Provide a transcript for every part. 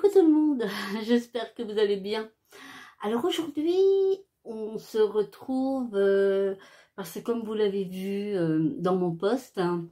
Coucou tout le monde, j'espère que vous allez bien. Alors aujourd'hui, on se retrouve, parce que comme vous l'avez vu dans mon post, hein,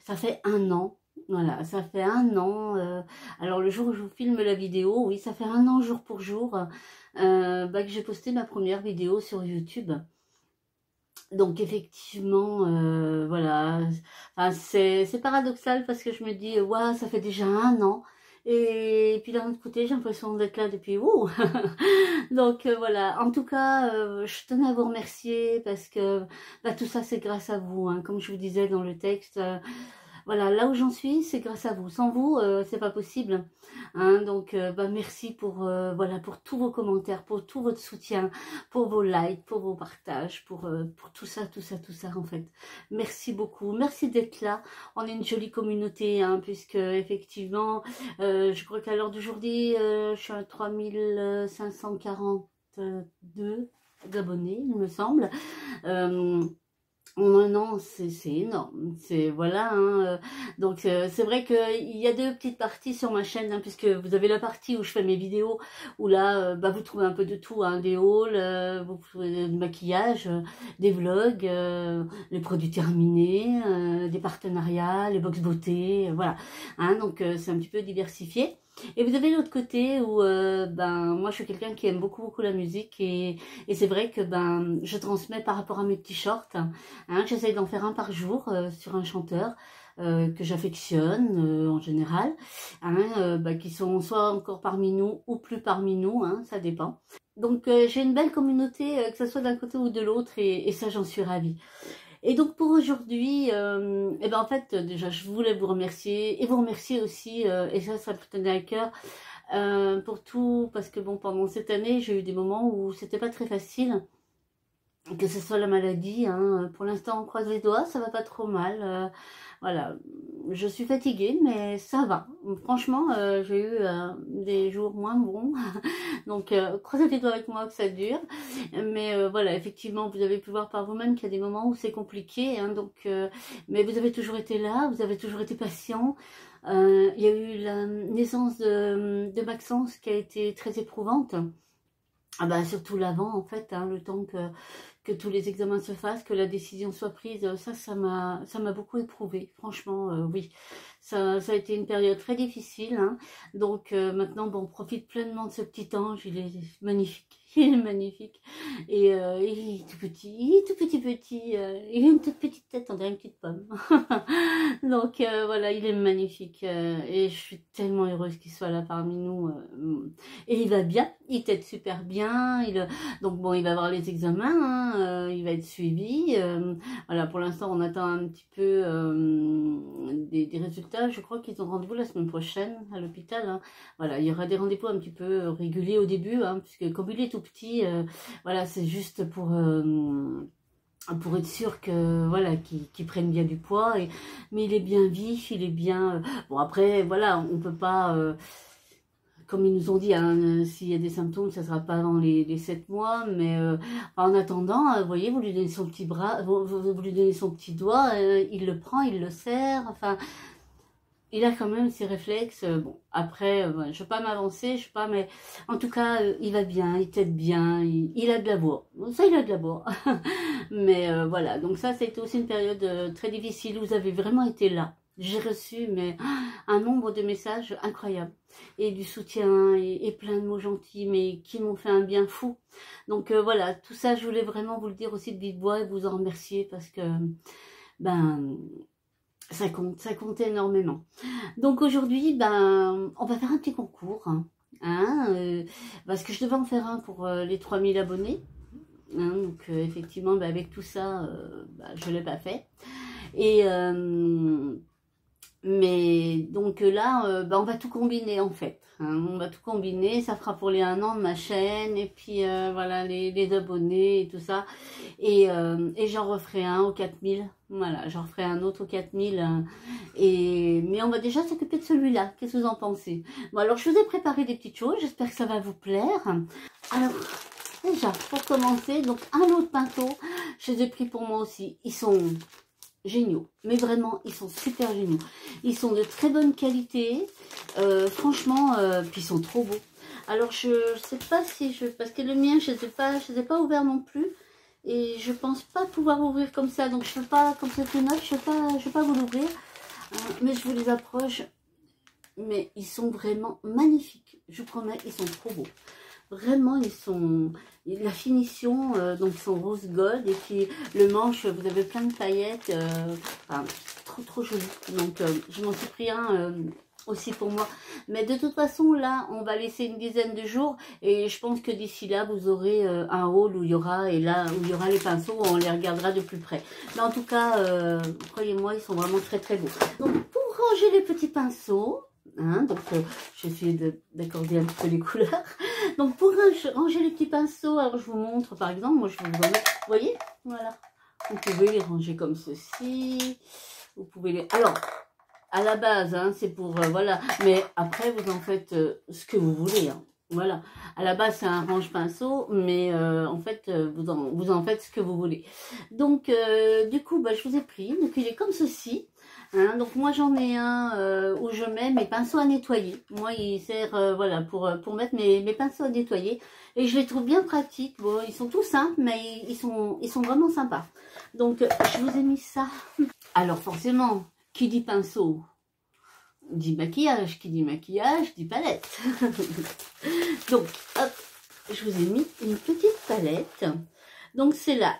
ça fait un an. Voilà, ça fait un an. Alors le jour où je vous filme la vidéo, oui, ça fait un an jour pour jour que j'ai posté ma première vidéo sur YouTube. Donc effectivement, voilà, enfin, c'est paradoxal parce que je me dis, ouais, ça fait déjà un an. Et puis d'un autre côté, j'ai l'impression d'être là depuis, ouh. Donc voilà, en tout cas, je tenais à vous remercier parce que tout ça, c'est grâce à vous, hein. Comme je vous disais dans le texte, voilà, là où j'en suis, c'est grâce à vous. Sans vous, c'est pas possible, hein. Donc, merci pour voilà, pour tous vos commentaires, pour tout votre soutien, pour vos likes, pour vos partages, pour tout ça, tout ça, tout ça, en fait. Merci beaucoup, merci d'être là. On est une jolie communauté, hein, puisque effectivement, je crois qu'à l'heure d'aujourd'hui, je suis à 3542 abonnés, il me semble. En un an, c'est énorme. C'est voilà, hein, donc c'est vrai qu'il y a deux petites parties sur ma chaîne, hein, puisque vous avez la partie où je fais mes vidéos, où là, vous trouvez un peu de tout, hein, des hauls, vous trouvez du maquillage, des vlogs, les produits terminés, des partenariats, les box beauté, voilà. Hein, donc c'est un petit peu diversifié. Et vous avez l'autre côté où moi je suis quelqu'un qui aime beaucoup la musique et c'est vrai que je transmets par rapport à mes petits shorts, hein, j'essaye d'en faire un par jour sur un chanteur que j'affectionne en général, hein, qui sont soit encore parmi nous ou plus parmi nous, hein, ça dépend. Donc j'ai une belle communauté, que ce soit d'un côté ou de l'autre, et ça j'en suis ravie. Et donc pour aujourd'hui, en fait déjà je voulais vous remercier et vous remercier aussi, et ça me tenait à cœur, pour tout, parce que bon, pendant cette année j'ai eu des moments où c'était pas très facile, que ce soit la maladie, hein. Pour l'instant on croise les doigts, ça va pas trop mal, voilà, je suis fatiguée mais ça va, franchement j'ai eu des jours moins bons, donc croisez les doigts avec moi que ça dure, mais voilà, effectivement vous avez pu voir par vous-même qu'il y a des moments où c'est compliqué, hein, donc mais vous avez toujours été là, vous avez toujours été patient. Il y a eu la naissance de Maxence qui a été très éprouvante. Surtout l'avant en fait, hein, le temps que tous les examens se fassent, que la décision soit prise, ça m'a beaucoup éprouvée, franchement, oui. Ça a été une période très difficile, hein. Donc maintenant, bon, on profite pleinement de ce petit ange, il est magnifique. Il est magnifique. Et il est tout petit, il est tout petit, il a une toute petite tête, on dirait une petite pomme. Donc voilà, il est magnifique. Et je suis tellement heureuse qu'il soit là parmi nous. Et il va bien, il t'aide super bien. Donc bon, il va avoir les examens, hein, il va être suivi. Voilà, pour l'instant, on attend un petit peu des résultats. Je crois qu'ils ont rendez-vous la semaine prochaine à l'hôpital, hein. Voilà, il y aura des rendez-vous un petit peu réguliers au début, hein, puisque comme il est tout petit, voilà, c'est juste pour être sûr que voilà, qu'il prenne bien du poids. Mais il est bien vif, il est bien. Bon après, voilà, on peut pas. Comme ils nous ont dit, hein, s'il y a des symptômes, ça ne sera pas avant les 7 mois, mais en attendant, vous voyez, vous lui donnez son petit bras, vous lui donnez son petit doigt, il le prend, il le serre, enfin, il a quand même ses réflexes. Bon, après, je ne veux pas m'avancer, je sais pas, mais en tout cas, il va bien, il t'aide bien, il a de la voix. Ça, il a de la voix. Mais voilà, donc ça a été aussi une période très difficile, vous avez vraiment été là. J'ai reçu un nombre de messages incroyables et du soutien et plein de mots gentils, mais qui m'ont fait un bien fou. Donc voilà, tout ça, je voulais vraiment vous le dire aussi de vive voix et vous en remercier parce que ça compte énormément. Donc aujourd'hui, on va faire un petit concours, hein, parce que je devais en faire un pour les 3000 abonnés. Hein, donc effectivement, avec tout ça, je ne l'ai pas fait. Et mais donc là, on va tout combiner en fait, hein, on va tout combiner, ça fera pour les 1 an de ma chaîne, et puis voilà, les abonnés et tout ça, et j'en referai un aux 4000, voilà, j'en referai un autre aux 4000, mais on va déjà s'occuper de celui-là, qu'est-ce que vous en pensez? Bon, alors je vous ai préparé des petites choses, j'espère que ça va vous plaire. Alors, déjà, pour commencer, donc un lot de pinceaux, je les ai pris pour moi aussi, ils sont géniaux. Mais vraiment, ils sont super géniaux. Ils sont de très bonne qualité. Franchement, puis ils sont trop beaux. Alors, je sais pas si je... Parce que le mien, je les ai pas ouverts non plus. Et je pense pas pouvoir ouvrir comme ça. Donc, je peux pas, comme c'est tout neuf, je peux pas vous l'ouvrir. Mais je vous les approche. Mais ils sont vraiment magnifiques. Je vous promets, ils sont trop beaux. Vraiment, ils sont... La finition, donc ils sont rose gold. Et puis, le manche, vous avez plein de paillettes. Enfin, trop joli. Donc, je m'en suis pris un... aussi pour moi, mais de toute façon là on va laisser une dizaine de jours et je pense que d'ici là vous aurez un haul où il y aura les pinceaux, on les regardera de plus près, mais en tout cas croyez-moi, ils sont vraiment très beaux. Donc pour ranger les petits pinceaux, donc j'ai essayé d'accorder un petit peu les couleurs. Donc pour ranger les petits pinceaux, alors je vous montre par exemple, moi je vais vous remettre, vous voyez, voilà, vous pouvez les ranger comme ceci, vous pouvez les, alors à la base, c'est pour, voilà, mais après, vous en faites ce que vous voulez, voilà. À la base, c'est un range-pinceau, mais en fait, vous en faites ce que vous voulez. Donc, du coup, je vous ai pris, donc il est comme ceci. Donc, moi, j'en ai un où je mets mes pinceaux à nettoyer. Moi, il sert, voilà, pour mettre mes pinceaux à nettoyer. Et je les trouve bien pratiques. Bon, ils sont tout simples, mais ils sont vraiment sympas. Donc, je vous ai mis ça. Alors, forcément... Qui dit pinceau, dit maquillage. Qui dit maquillage, dit palette. Donc, hop, je vous ai mis une petite palette. Donc, c'est la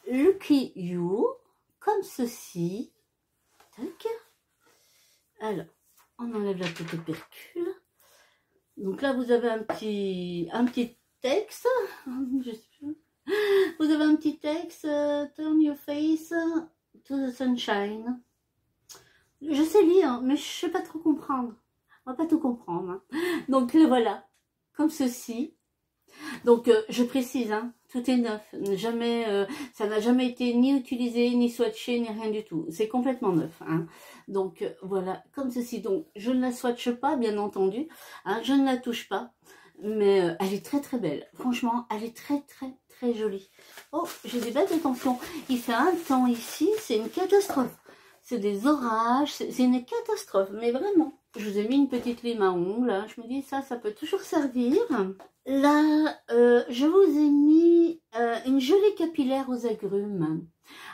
Lucky You, comme ceci. Tac. Alors, on enlève la petite opercule. Donc là, vous avez un petit texte. Vous avez un petit texte. Turn your face to the sunshine. Je sais lire, mais je ne sais pas trop comprendre. On va pas tout comprendre. Donc voilà, comme ceci. Donc je précise, tout est neuf. Jamais, ça n'a jamais été ni utilisé, ni swatché, ni rien du tout. C'est complètement neuf. Donc voilà, comme ceci. Donc je ne la swatche pas, bien entendu. Je ne la touche pas. Mais elle est très belle. Franchement, elle est très jolie. Oh, j'ai des bêtes de tension. Il fait un temps ici, c'est une catastrophe. C'est des orages, c'est une catastrophe, mais vraiment. Je vous ai mis une petite lime à ongles, je me dis ça peut toujours servir. Là, je vous ai mis une gelée capillaire aux agrumes.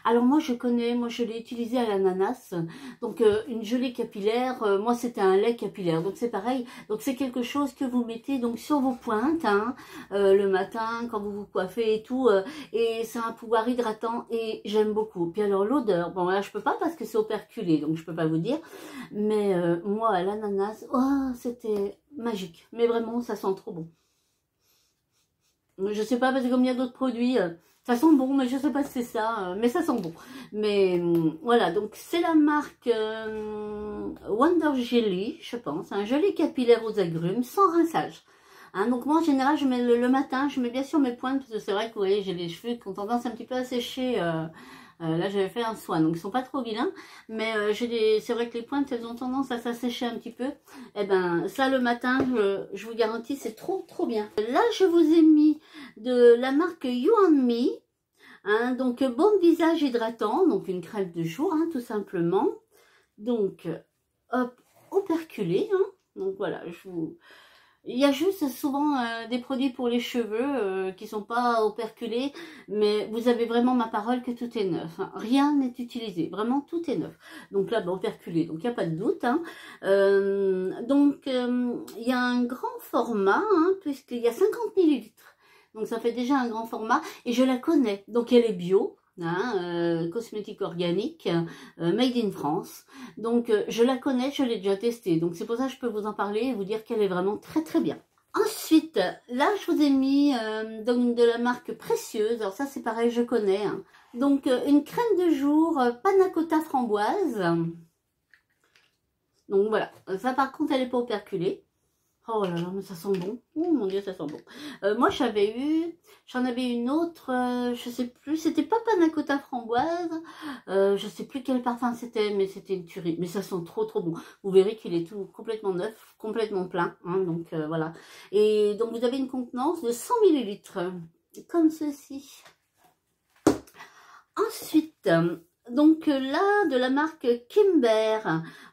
Alors moi je connais, moi je l'ai utilisé à l'ananas, donc une gelée capillaire, moi c'était un lait capillaire, donc c'est pareil, donc c'est quelque chose que vous mettez donc sur vos pointes, le matin quand vous vous coiffez et tout, et c'est un pouvoir hydratant et j'aime beaucoup. Puis alors l'odeur, bon là je peux pas parce que c'est operculé, donc je peux pas vous dire, mais moi à l'ananas, oh, c'était magique, mais vraiment ça sent trop bon. Je sais pas parce que comme il y a d'autres produits, ça sent bon, mais je sais pas si c'est ça, mais ça sent bon. Mais voilà, donc c'est la marque Wonder Jelly, je pense, un gelé capillaire aux agrumes sans rinçage. Donc moi en général je mets le matin, je mets bien sûr mes pointes parce que c'est vrai que vous voyez j'ai les cheveux qui ont tendance un petit peu à sécher. Là j'avais fait un soin donc ils sont pas trop vilains, mais c'est vrai que les pointes elles ont tendance à s'assécher un petit peu. Et ben ça le matin je vous garantis c'est trop bien. Là je vous ai mis de la marque You and Me, donc baume visage hydratant, donc une crème de jour tout simplement. Donc hop, operculé, donc voilà il y a juste souvent des produits pour les cheveux qui sont pas operculés, mais vous avez vraiment ma parole que tout est neuf. Rien n'est utilisé, vraiment tout est neuf. Donc là, operculé, donc il n'y a pas de doute. Donc il y a un grand format, puisqu'il y a 50 millilitres. Donc ça fait déjà un grand format et je la connais. Donc elle est bio. Cosmétique organique, made in France. Donc je la connais, je l'ai déjà testée. Donc c'est pour ça que je peux vous en parler et vous dire qu'elle est vraiment très bien. Ensuite, là je vous ai mis donc de la marque Précieuse. Alors ça c'est pareil, je connais. Donc une crème de jour panna cotta framboise. Donc voilà, ça par contre elle n'est pas operculée. Oh là là, mais ça sent bon. Oh mon dieu, ça sent bon. Moi, j'en avais une autre, je sais plus, c'était pas panna cotta framboise, je sais plus quel parfum c'était, mais c'était une tuerie. Mais ça sent trop bon. Vous verrez qu'il est tout complètement neuf, complètement plein. Donc voilà. Et donc vous avez une contenance de 100 millilitres, comme ceci. Ensuite, donc là, de la marque Kimber,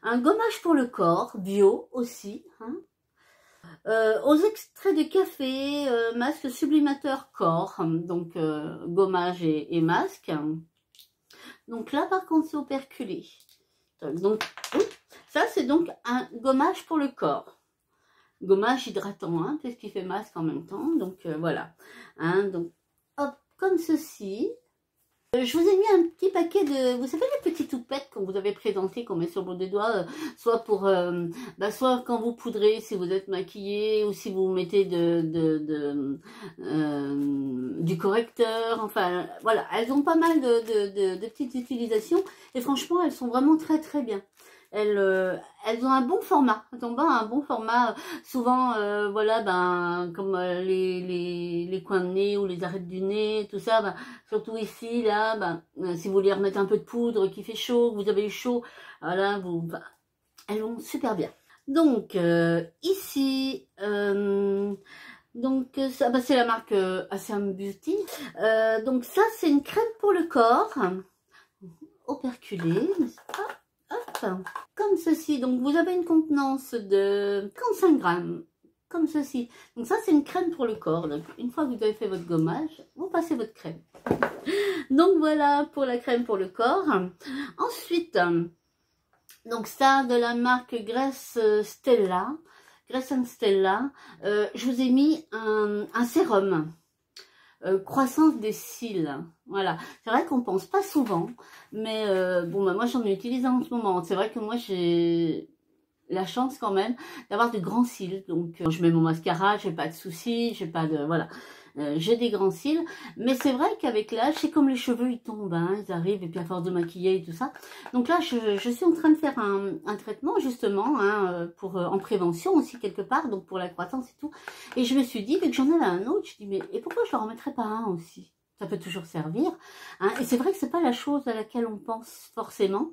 un gommage pour le corps, bio aussi, hein. Aux extraits de café, masque sublimateur corps, donc gommage et masque. Donc là, par contre, c'est operculé. Donc, ça, c'est donc un gommage pour le corps. Gommage hydratant, hein, puisqu'il fait masque en même temps. Donc, voilà. Hein, donc, hop, comme ceci. Je vous ai mis un petit paquet de, vous savez, les petites toupettes qu'on vous avait présentées, qu'on met sur le bout des doigts, soit pour, soit quand vous poudrez, si vous êtes maquillé, ou si vous mettez du correcteur, enfin, voilà, elles ont pas mal de petites utilisations, et franchement, elles sont vraiment très très bien. Elles ont un bon format, elles ont un bon format, souvent, voilà, ben, comme les coins de nez ou les arêtes du nez, tout ça, ben, surtout ici, là, ben, si vous voulez remettre un peu de poudre, qu'il fait chaud, que vous avez eu chaud, voilà, ben, elles vont super bien. Donc, ici, donc ça, ben, c'est la marque Asam Beauty. Donc ça, c'est une crème pour le corps, operculée, n'est-ce pas? Hop, comme ceci. Donc vous avez une contenance de 35 grammes, comme ceci. Donc ça, c'est une crème pour le corps. Donc une fois que vous avez fait votre gommage, vous passez votre crème. Donc voilà pour la crème pour le corps. Ensuite, donc ça, de la marque Grace Stella, Grace Stella, je vous ai mis un sérum. Croissance des cils, voilà, c'est vrai qu'on pense pas souvent, mais bon, bah, moi j'en utilise en ce moment. C'est vrai que moi j'ai la chance quand même d'avoir de grands cils, donc je mets mon mascara, j'ai pas de soucis, j'ai pas de, voilà, j'ai des grands cils, mais c'est vrai qu'avec l'âge, c'est comme les cheveux, ils tombent, hein, ils arrivent, et puis à force de maquiller et tout ça. Donc là, je suis en train de faire un traitement, justement, hein, pour, en prévention aussi, quelque part, donc pour la croissance et tout. Et je me suis dit, dès que j'en avais un autre, je dis, mais et pourquoi je ne leur remettrais pas un aussi? Ça peut toujours servir, hein, et c'est vrai que c'est pas la chose à laquelle on pense forcément.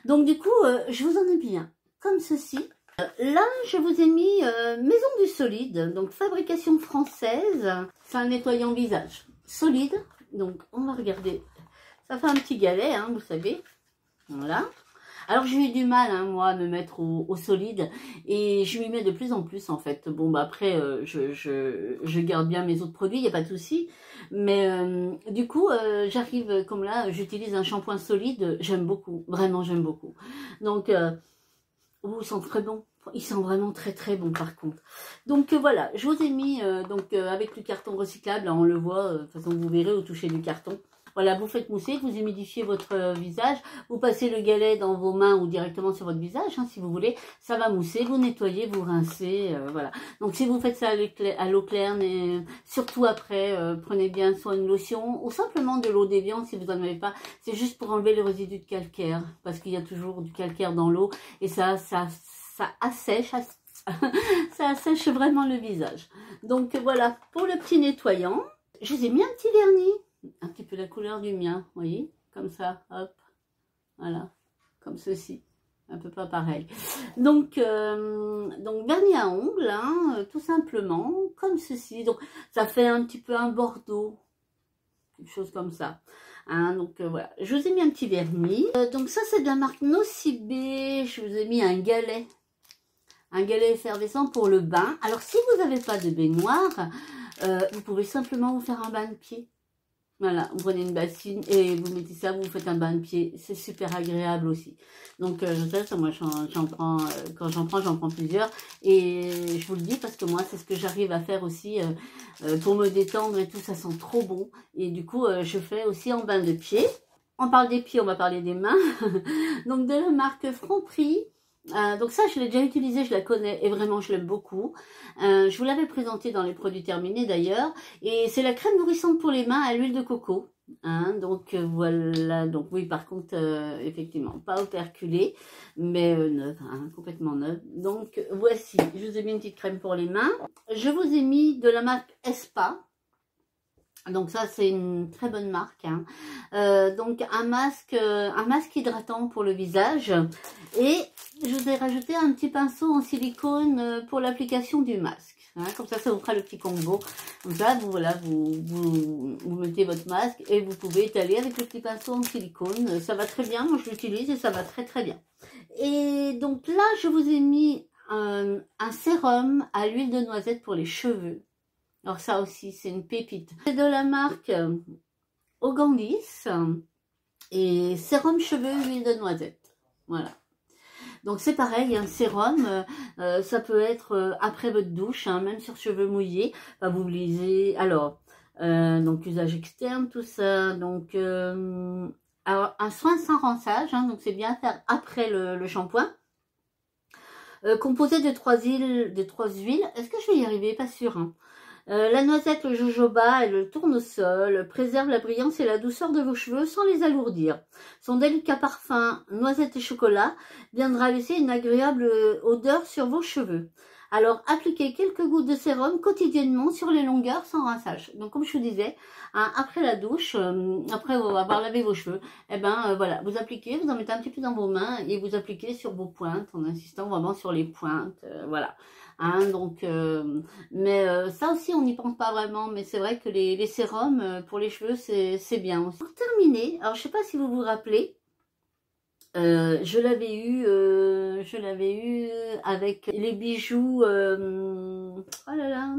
Donc du coup, je vous en ai mis un, comme ceci. Là, je vous ai mis Maison du Solide, donc fabrication française. C'est un nettoyant visage solide. Donc, on va regarder. Ça fait un petit galet, hein, vous savez. Voilà. Alors, j'ai eu du mal, hein, moi, à me mettre au solide. Et je m'y mets de plus en plus, en fait. Bon, bah après, je garde bien mes autres produits, il n'y a pas de souci. Mais du coup, j'arrive, comme là, j'utilise un shampoing solide. J'aime beaucoup. Vraiment, j'aime beaucoup. Donc, ils sont très bons. Ils sont vraiment très très bons par contre. Donc voilà, je vous ai mis avec le carton recyclable, là, on le voit, de toute façon vous verrez au toucher du carton. Voilà, vous faites mousser, vous humidifiez votre visage, vous passez le galet dans vos mains ou directement sur votre visage, hein, si vous voulez, ça va mousser, vous nettoyez, vous rincez, voilà. Donc si vous faites ça à l'eau claire, mais surtout après, prenez bien soit une lotion ou simplement de l'eau déviante si vous n'en avez pas. C'est juste pour enlever les résidus de calcaire, parce qu'il y a toujours du calcaire dans l'eau et ça assèche, ça assèche vraiment le visage. Donc voilà, pour le petit nettoyant, je vous ai mis un petit vernis, un petit peu la couleur du mien, vous voyez, comme ça, hop, voilà, comme ceci, un peu pas pareil. Donc vernis à ongles, hein, tout simplement, comme ceci. Donc ça fait un petit peu un bordeaux, quelque chose comme ça. Hein, donc voilà, je vous ai mis un petit vernis. Donc ça, c'est de la marque Nocibé. Je vous ai mis un galet effervescent pour le bain. Alors, si vous n'avez pas de baignoire, vous pouvez simplement vous faire un bain de pied. Voilà, vous prenez une bassine et vous mettez ça, vous faites un bain de pied. C'est super agréable aussi. Donc, ça, moi, j'en prends, quand j'en prends plusieurs. Et je vous le dis parce que moi, c'est ce que j'arrive à faire aussi pour me détendre et tout. Ça sent trop bon. Et du coup, je fais aussi en bain de pied. On parle des pieds, on va parler des mains. Donc, de la marque Franprix. Donc ça, je l'ai déjà utilisé, je la connais et vraiment je l'aime beaucoup. Je vous l'avais présenté dans les produits terminés d'ailleurs. Et c'est la crème nourrissante pour les mains à l'huile de coco. Hein, donc voilà, donc oui, par contre, effectivement, pas operculée, mais neuve, hein, complètement neuve. Donc voici, je vous ai mis une petite crème pour les mains. Je vous ai mis de la marque Espa. Donc ça, c'est une très bonne marque. Hein. Donc un masque hydratant pour le visage. Et je vous ai rajouté un petit pinceau en silicone pour l'application du masque. Hein, comme ça vous fera le petit combo. Comme ça, voilà, vous mettez votre masque et vous pouvez étaler avec le petit pinceau en silicone. Ça va très bien, moi je l'utilise et ça va très très bien. Et donc là, je vous ai mis un sérum à l'huile de noisette pour les cheveux. Alors ça aussi, c'est une pépite. C'est de la marque Ogandis et sérum cheveux huile de noisette. Voilà. Donc c'est pareil, un sérum, ça peut être après votre douche, hein, même sur cheveux mouillés. Vous lisez, alors, donc usage externe, tout ça. Donc, alors, un soin sans rinçage, hein, donc c'est bien à faire après le shampoing. Composé de 3 huiles, Est-ce que je vais y arriver? Pas sûr. Hein. La noisette, le jojoba et le tournesol préservent la brillance et la douceur de vos cheveux sans les alourdir. Son délicat parfum, noisette et chocolat, viendra laisser une agréable odeur sur vos cheveux. Alors, appliquez quelques gouttes de sérum quotidiennement sur les longueurs sans rinçage. Donc, comme je vous disais, hein, après la douche, après avoir lavé vos cheveux, voilà, vous appliquez, vous en mettez un petit peu dans vos mains et vous appliquez sur vos pointes en insistant vraiment sur les pointes, voilà. Hein, donc, ça aussi, on n'y pense pas vraiment, mais c'est vrai que les sérums pour les cheveux, c'est bien aussi. Pour terminer, alors je sais pas si vous vous rappelez, je l'avais eu avec les bijoux, oh là là,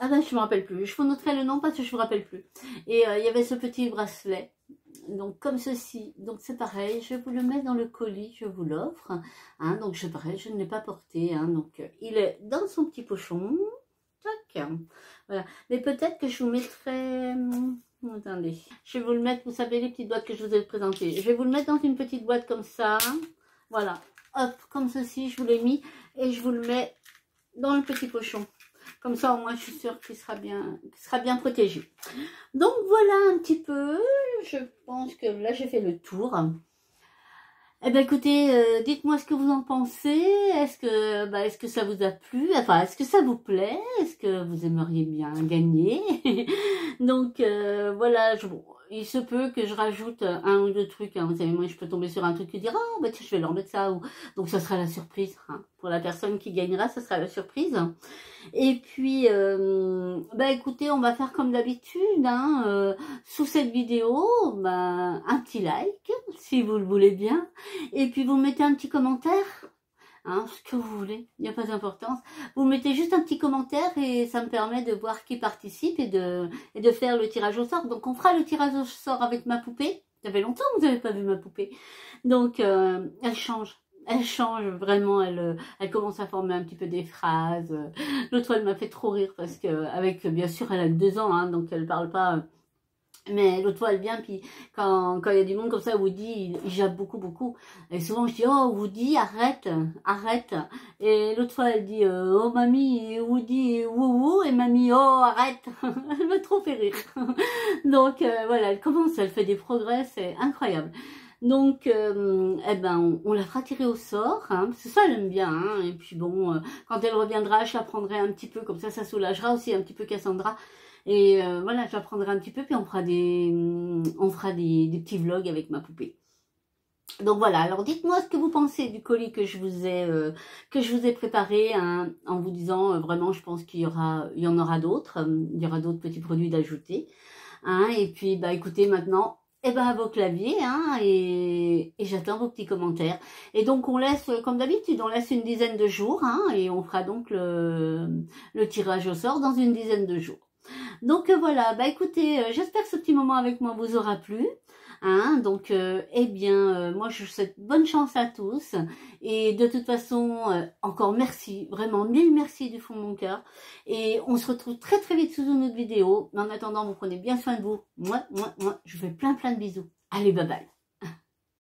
ah ben je me rappelle plus, je vous noterai le nom parce que je me rappelle plus. Et il y avait ce petit bracelet, donc comme ceci, donc c'est pareil, je vais vous le mettre dans le colis, je vous l'offre, hein, donc je ne l'ai pas porté, hein, donc il est dans son petit pochon, tac, voilà, mais peut-être que je vous mettrai, attendez, je vais vous le mettre, vous savez les petites boîtes que je vous ai présentées, je vais vous le mettre dans une petite boîte comme ça, voilà, hop, comme ceci, je vous l'ai mis, et je vous le mets dans le petit pochon. Comme ça, au moins, je suis sûre qu'il sera bien protégé. Donc, voilà un petit peu. Je pense que là, j'ai fait le tour. Eh bien, écoutez, dites-moi ce que vous en pensez. Est-ce que ça vous a plu? Enfin, est-ce que ça vous plaît? Est-ce que vous aimeriez bien gagner? Donc, voilà, il se peut que je rajoute un ou deux trucs. Hein. Vous savez, moi, je peux tomber sur un truc et dire, oh, bah tiens, je vais leur mettre ça. Donc, ça sera la surprise. Hein. Pour la personne qui gagnera, ça sera la surprise. Et puis, écoutez, on va faire comme d'habitude. Hein, sous cette vidéo, un petit like, si vous le voulez bien. Et puis, vous mettez un petit commentaire. Hein, ce que vous voulez, il n'y a pas d'importance. Vous mettez juste un petit commentaire et ça me permet de voir qui participe et de faire le tirage au sort. Donc on fera le tirage au sort avec ma poupée. Ça fait longtemps que vous n'avez pas vu ma poupée. Donc elle change. Elle change vraiment, elle commence à former un petit peu des phrases. L'autre fois, elle m'a fait trop rire parce que, bien sûr, elle a 2 ans, hein, donc elle parle pas. Mais l'autre fois, elle vient, puis quand il y a du monde comme ça, Woody, il jappe beaucoup. Et souvent, je dis, oh, Woody, arrête. Et l'autre fois, elle dit, oh, mamie, Woody, wouhou, et mamie, oh, arrête. Elle m'a trop fait rire. Donc, voilà, elle fait des progrès, c'est incroyable. Donc, on la fera tirer au sort, hein, parce que ça, elle aime bien, hein, et puis bon, quand elle reviendra, je la prendrai un petit peu, comme ça soulagera aussi un petit peu Cassandra. Et voilà, je la prendrai un petit peu, puis on fera des petits vlogs avec ma poupée. Donc voilà, alors dites-moi ce que vous pensez du colis que je vous ai préparé, hein, en vous disant vraiment, je pense qu'il y en aura d'autres, il y aura d'autres petits produits d'ajouter. Hein, et puis, écoutez, maintenant, à vos claviers, hein, et j'attends vos petits commentaires. Et donc, on laisse, comme d'habitude, on laisse une dizaine de jours, hein, et on fera donc le tirage au sort dans une dizaine de jours. Donc voilà, écoutez, j'espère que ce petit moment avec moi vous aura plu. Hein, donc, moi je vous souhaite bonne chance à tous. Et de toute façon, encore merci, vraiment mille merci du fond de mon cœur. Et on se retrouve très très vite sous une autre vidéo. Mais en attendant, vous prenez bien soin de vous. Moi, je vous fais plein de bisous. Allez, bye bye.